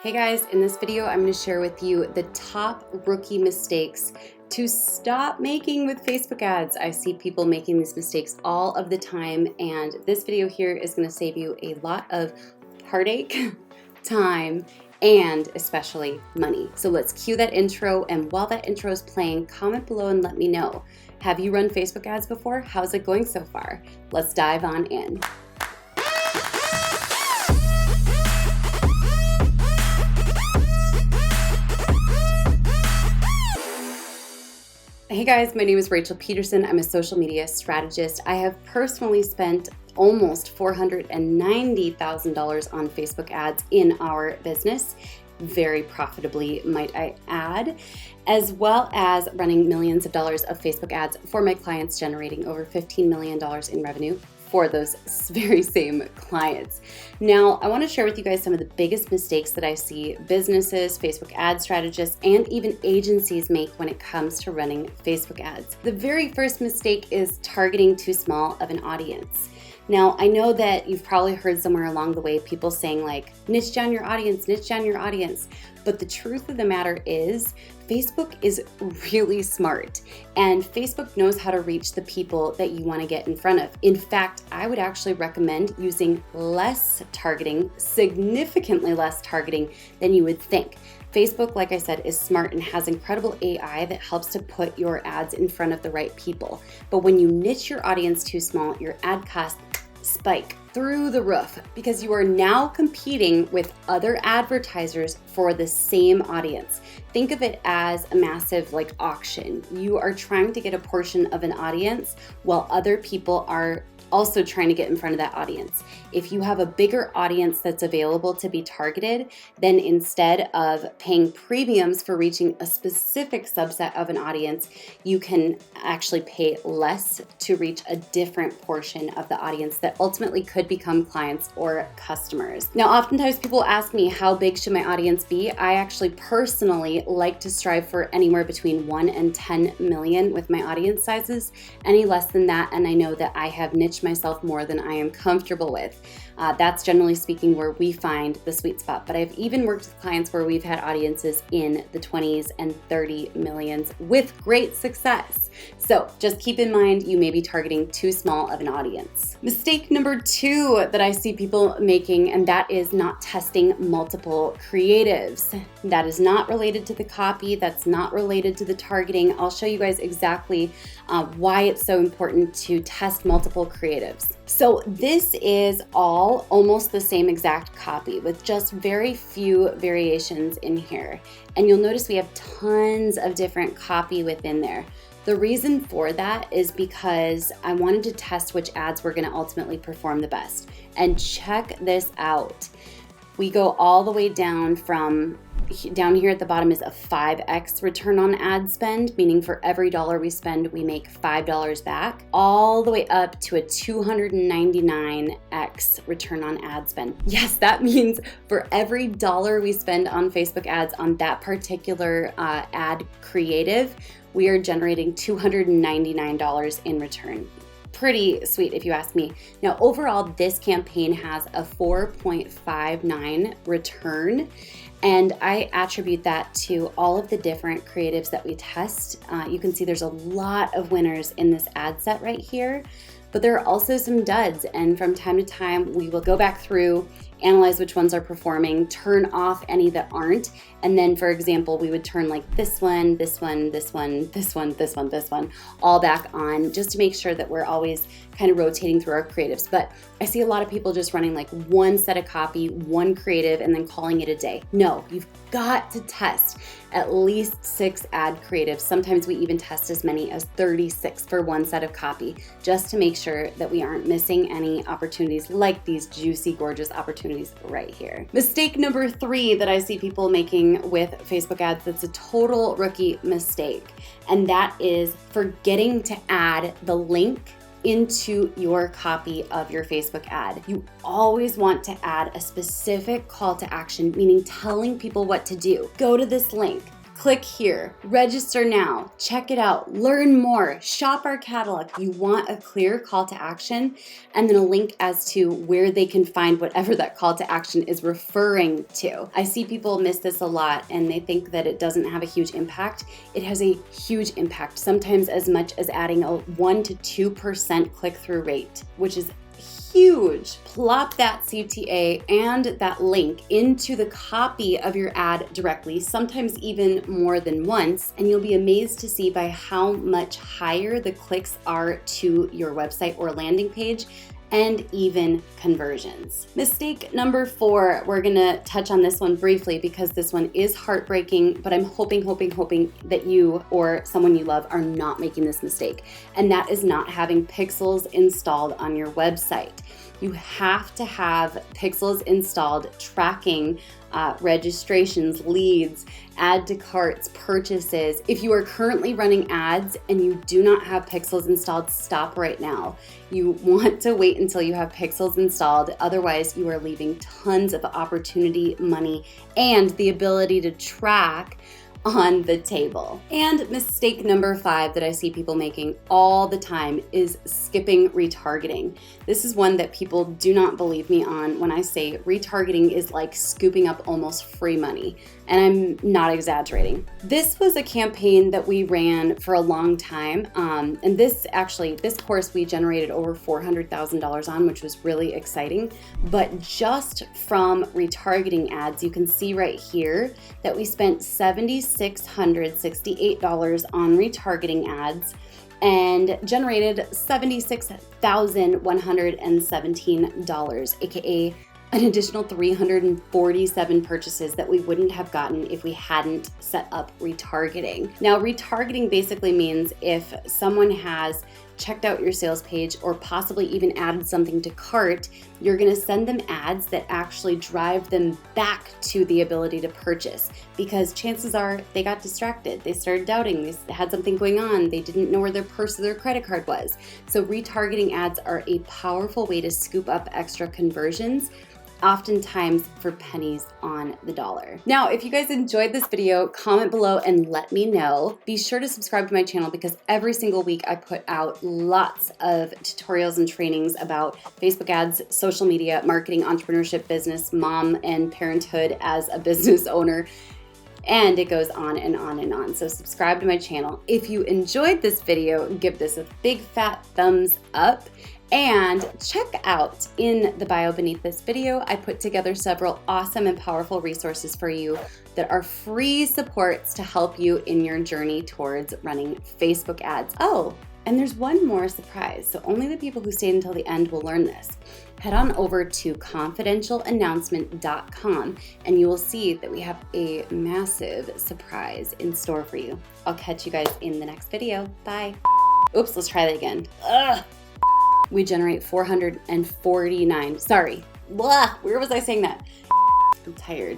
Hey guys, in this video, I'm going to share with you the top rookie mistakes to stop making with Facebook ads. I see people making these mistakes all of the time, and this video here is going to save you a lot of heartache, time, and especially money. So let's cue that intro, and while that intro is playing, comment below and let me know. Have you run Facebook ads before? How's it going so far? Let's dive on in. Hey guys, my name is Rachel Pedersen. I'm a social media strategist. I have personally spent almost $490,000 on Facebook ads in our business, very profitably, might I add, as well as running millions of dollars of Facebook ads for my clients, generating over $15 million in revenue for those very same clients. Now, I want to share with you guys some of the biggest mistakes that I see businesses, Facebook ad strategists, and even agencies make when it comes to running Facebook ads. The very first mistake is targeting too small of an audience. Now, I know that you've probably heard somewhere along the way people saying like, niche down your audience, niche down your audience. But the truth of the matter is, Facebook is really smart, and Facebook knows how to reach the people that you want to get in front of. In fact, I would actually recommend using less targeting, significantly less targeting than you would think. Facebook, like I said, is smart and has incredible AI that helps to put your ads in front of the right people. But when you niche your audience too small, your ad costs spike through the roof because you are now competing with other advertisers for the same audience. Think of it as a massive auction. You are trying to get a portion of an audience while other people are also trying to get in front of that audience. If you have a bigger audience that's available to be targeted, then instead of paying premiums for reaching a specific subset of an audience, you can actually pay less to reach a different portion of the audience that ultimately could become clients or customers. Now, oftentimes people ask me, how big should my audience be? I actually personally like to strive for anywhere between 1 and 10 million with my audience sizes. Any less than that, and I know that I have niched myself more than I am comfortable with. That's generally speaking where we find the sweet spot. But I've even worked with clients where we've had audiences in the 20s and 30 millions with great success. So just keep in mind, you may be targeting too small of an audience. Mistake number 2 that I see people making, and that is not testing multiple creatives. That is not related to the copy. That's not related to the targeting. I'll show you guys exactly why it's so important to test multiple creatives. So this is all almost the same exact copy with just very few variations in here. And you'll notice we have tons of different copy within there. The reason for that is because I wanted to test which ads were going to ultimately perform the best. And check this out. We go all the way down from down here at the bottom is a 5x return on ad spend, meaning for every dollar we spend, we make $5 back, all the way up to a 299x return on ad spend. Yes, that means for every dollar we spend on Facebook ads on that particular ad creative, we are generating $299 in return. Pretty sweet if you ask me. Now, overall, this campaign has a 4.59 return, and I attribute that to all of the different creatives that we test. You can see there's a lot of winners in this ad set right here, but there are also some duds, and from time to time, we will go back through, analyze which ones are performing, turn off any that aren't, and then, for example, we would turn like this one, this one, this one, this one, this one, this one, all back on, just to make sure that we're always kind of rotating through our creatives. But I see a lot of people just running like one set of copy, one creative, and then calling it a day. No, you've got to test at least 6 ad creatives. Sometimes we even test as many as 36 for one set of copy, just to make sure that we aren't missing any opportunities like these juicy, gorgeous opportunities right here. Mistake number 3 that I see people making with Facebook ads that's a total rookie mistake, and that is forgetting to add the link into your copy of your Facebook ad. You always want to add a specific call to action, meaning telling people what to do. Go to this link, Click here, register now, check it out, learn more, shop our catalog. You want a clear call to action and then a link as to where they can find whatever that call to action is referring to. I see people miss this a lot and they think that it doesn't have a huge impact. It has a huge impact, sometimes as much as adding a 1 to 2% click-through rate, which is huge. Plop that CTA and that link into the copy of your ad directly, sometimes even more than once, and you'll be amazed to see by how much higher the clicks are to your website or landing page and even conversions. Mistake number 4, we're gonna touch on this one briefly because this one is heartbreaking, but I'm hoping that you or someone you love are not making this mistake, and that is not having pixels installed on your website. You have to have pixels installed tracking registrations, leads, add to carts, purchases. If you are currently running ads and you do not have pixels installed, stop right now. You want to wait until you have pixels installed. Otherwise, you are leaving tons of opportunity, money, and the ability to track on the table. And mistake number 5 that I see people making all the time is skipping retargeting. This is one that people do not believe me on when I say retargeting is like scooping up almost free money. And I'm not exaggerating. This was a campaign that we ran for a long time. And this course we generated over $400,000 on, which was really exciting. But just from retargeting ads, you can see right here that we spent $7,668 on retargeting ads and generated $76,117, aka an additional 347 purchases that we wouldn't have gotten if we hadn't set up retargeting. Now, retargeting basically means if someone has checked out your sales page or possibly even added something to cart, you're gonna send them ads that actually drive them back to the ability to purchase, because chances are they got distracted, they started doubting, they had something going on, they didn't know where their purse or their credit card was. So retargeting ads are a powerful way to scoop up extra conversions, oftentimes for pennies on the dollar. Now, if you guys enjoyed this video, comment below and let me know. Be sure to subscribe to my channel because every single week I put out lots of tutorials and trainings about Facebook ads, social media, marketing, entrepreneurship, business, mom, and parenthood as a business owner. And it goes on and on and on. So subscribe to my channel. If you enjoyed this video, give this a big fat thumbs up. And check out in the bio beneath this video, I put together several awesome and powerful resources for you that are free supports to help you in your journey towards running Facebook ads. Oh, and there's one more surprise. So only the people who stayed until the end will learn this. Head on over to confidentialannouncement.com and you will see that we have a massive surprise in store for you. I'll catch you guys in the next video. Bye. Oops, let's try that again. Ugh. We generate 449. Sorry. Blah, where was I saying that? I'm tired.